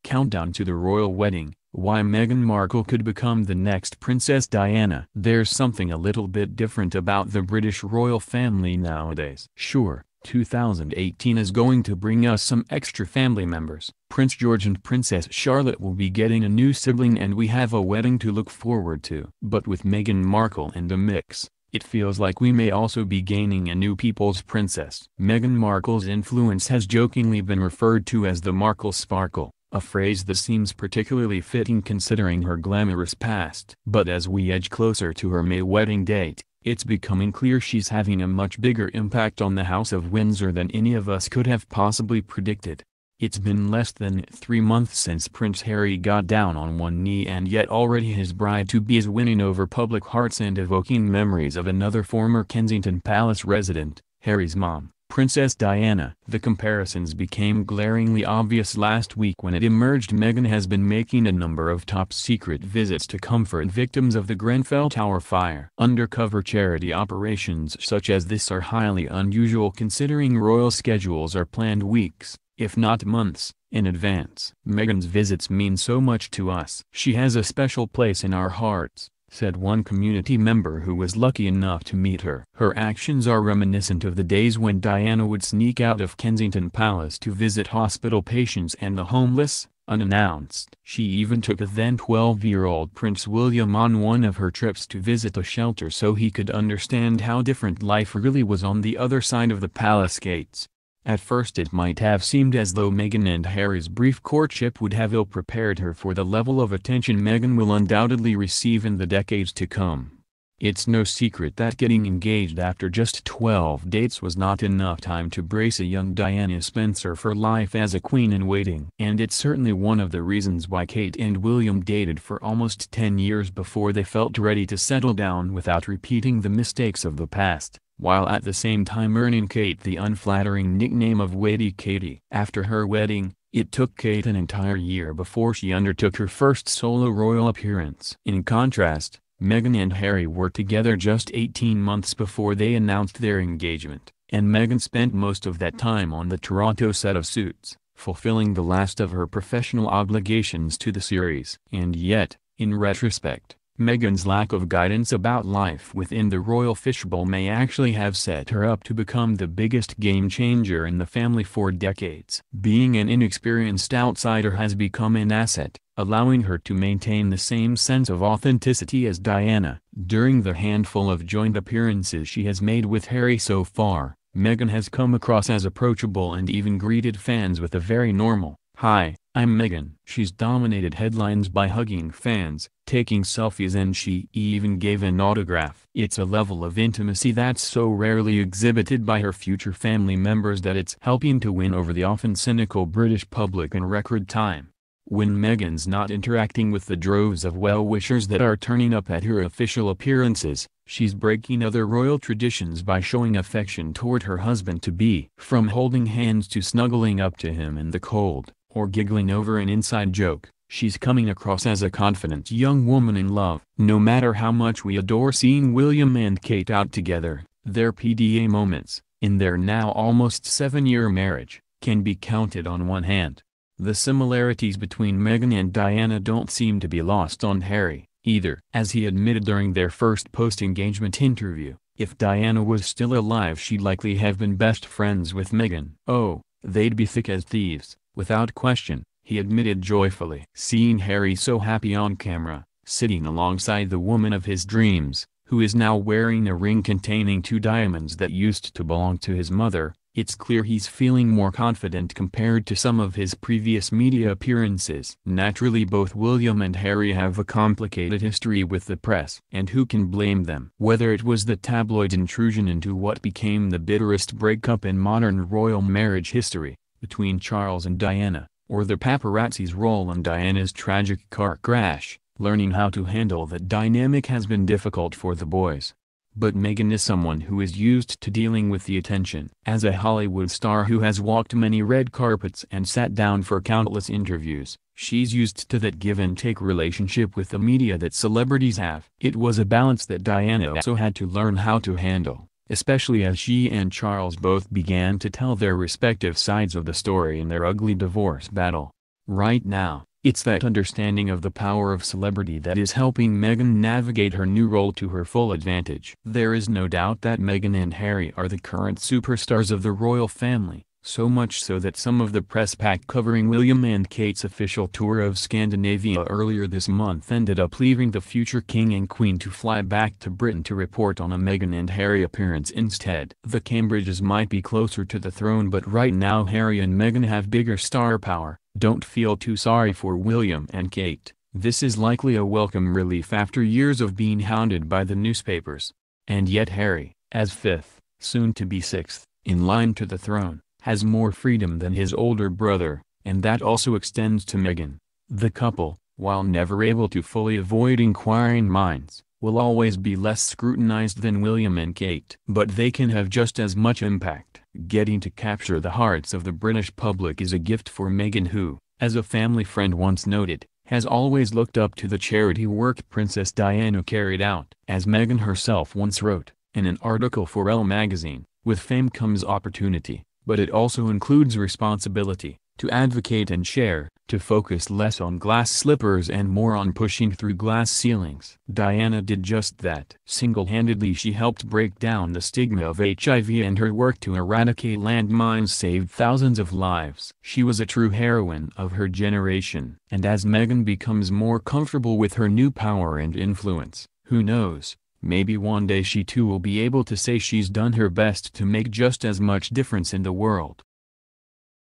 countdown to the royal wedding, why Meghan Markle could become the next Princess Diana. There's something a little bit different about the British royal family nowadays. Sure, 2018 is going to bring us some extra family members. Prince George and Princess Charlotte will be getting a new sibling and we have a wedding to look forward to. But with Meghan Markle in the mix, it feels like we may also be gaining a new people's princess. Meghan Markle's influence has jokingly been referred to as the Markle Sparkle, a phrase that seems particularly fitting considering her glamorous past. But as we edge closer to her May wedding date, it's becoming clear she's having a much bigger impact on the House of Windsor than any of us could have possibly predicted. It's been less than 3 months since Prince Harry got down on one knee and yet already his bride-to-be is winning over public hearts and evoking memories of another former Kensington Palace resident, Harry's mom, Princess Diana. The comparisons became glaringly obvious last week when it emerged Meghan has been making a number of top-secret visits to comfort victims of the Grenfell Tower fire. Undercover charity operations such as this are highly unusual considering royal schedules are planned weeks, if not months, in advance. Meghan's visits mean so much to us. She has a special place in our hearts, said one community member who was lucky enough to meet her. Her actions are reminiscent of the days when Diana would sneak out of Kensington Palace to visit hospital patients and the homeless, unannounced. She even took a then 12-year-old Prince William on one of her trips to visit a shelter so he could understand how different life really was on the other side of the palace gates. At first it might have seemed as though Meghan and Harry's brief courtship would have ill-prepared her for the level of attention Meghan will undoubtedly receive in the decades to come. It's no secret that getting engaged after just 12 dates was not enough time to brace a young Diana Spencer for life as a queen-in-waiting. And it's certainly one of the reasons why Kate and William dated for almost 10 years before they felt ready to settle down without repeating the mistakes of the past, while at the same time earning Kate the unflattering nickname of Waity Katie. After her wedding, it took Kate an entire year before she undertook her first solo royal appearance. In contrast, Meghan and Harry were together just 18 months before they announced their engagement, and Meghan spent most of that time on the Toronto set of Suits, fulfilling the last of her professional obligations to the series. And yet, in retrospect, Meghan's lack of guidance about life within the royal fishbowl may actually have set her up to become the biggest game-changer in the family for decades. Being an inexperienced outsider has become an asset, allowing her to maintain the same sense of authenticity as Diana. During the handful of joint appearances she has made with Harry so far, Meghan has come across as approachable and even greeted fans with a very normal, "Hi, I'm Meghan." She's dominated headlines by hugging fans, taking selfies, and she even gave an autograph. It's a level of intimacy that's so rarely exhibited by her future family members that it's helping to win over the often cynical British public in record time. When Meghan's not interacting with the droves of well-wishers that are turning up at her official appearances, she's breaking other royal traditions by showing affection toward her husband-to-be. From holding hands to snuggling up to him in the cold, or giggling over an inside joke, she's coming across as a confident young woman in love. No matter how much we adore seeing William and Kate out together, their PDA moments, in their now almost 7-year marriage, can be counted on one hand. The similarities between Meghan and Diana don't seem to be lost on Harry, either. As he admitted during their first post-engagement interview, if Diana was still alive she'd likely have been best friends with Meghan. "Oh, they'd be thick as thieves, without question," he admitted joyfully. Seeing Harry so happy on camera, sitting alongside the woman of his dreams, who is now wearing a ring containing 2 diamonds that used to belong to his mother, it's clear he's feeling more confident compared to some of his previous media appearances. Naturally, both William and Harry have a complicated history with the press, and who can blame them? Whether it was the tabloid intrusion into what became the bitterest breakup in modern royal marriage history, between Charles and Diana, or the paparazzi's role in Diana's tragic car crash, learning how to handle that dynamic has been difficult for the boys. But Meghan is someone who is used to dealing with the attention. As a Hollywood star who has walked many red carpets and sat down for countless interviews, she's used to that give-and-take relationship with the media that celebrities have. It was a balance that Diana also had to learn how to handle, especially as she and Charles both began to tell their respective sides of the story in their ugly divorce battle. Right now, it's that understanding of the power of celebrity that is helping Meghan navigate her new role to her full advantage. There is no doubt that Meghan and Harry are the current superstars of the royal family, so much so that some of the press pack covering William and Kate's official tour of Scandinavia earlier this month ended up leaving the future king and queen to fly back to Britain to report on a Meghan and Harry appearance instead. The Cambridges might be closer to the throne, but right now Harry and Meghan have bigger star power. Don't feel too sorry for William and Kate. This is likely a welcome relief after years of being hounded by the newspapers. And yet Harry, as fifth, soon to be sixth, in line to the throne, has more freedom than his older brother, and that also extends to Meghan. The couple, while never able to fully avoid inquiring minds, will always be less scrutinized than William and Kate. But they can have just as much impact. Getting to capture the hearts of the British public is a gift for Meghan, who, as a family friend once noted, has always looked up to the charity work Princess Diana carried out. As Meghan herself once wrote, in an article for Elle magazine, with fame comes opportunity, but it also includes responsibility, to advocate and share, to focus less on glass slippers and more on pushing through glass ceilings. Diana did just that. Single-handedly she helped break down the stigma of HIV, and her work to eradicate landmines saved thousands of lives. She was a true heroine of her generation. And as Meghan becomes more comfortable with her new power and influence, who knows, maybe one day she too will be able to say she's done her best to make just as much difference in the world.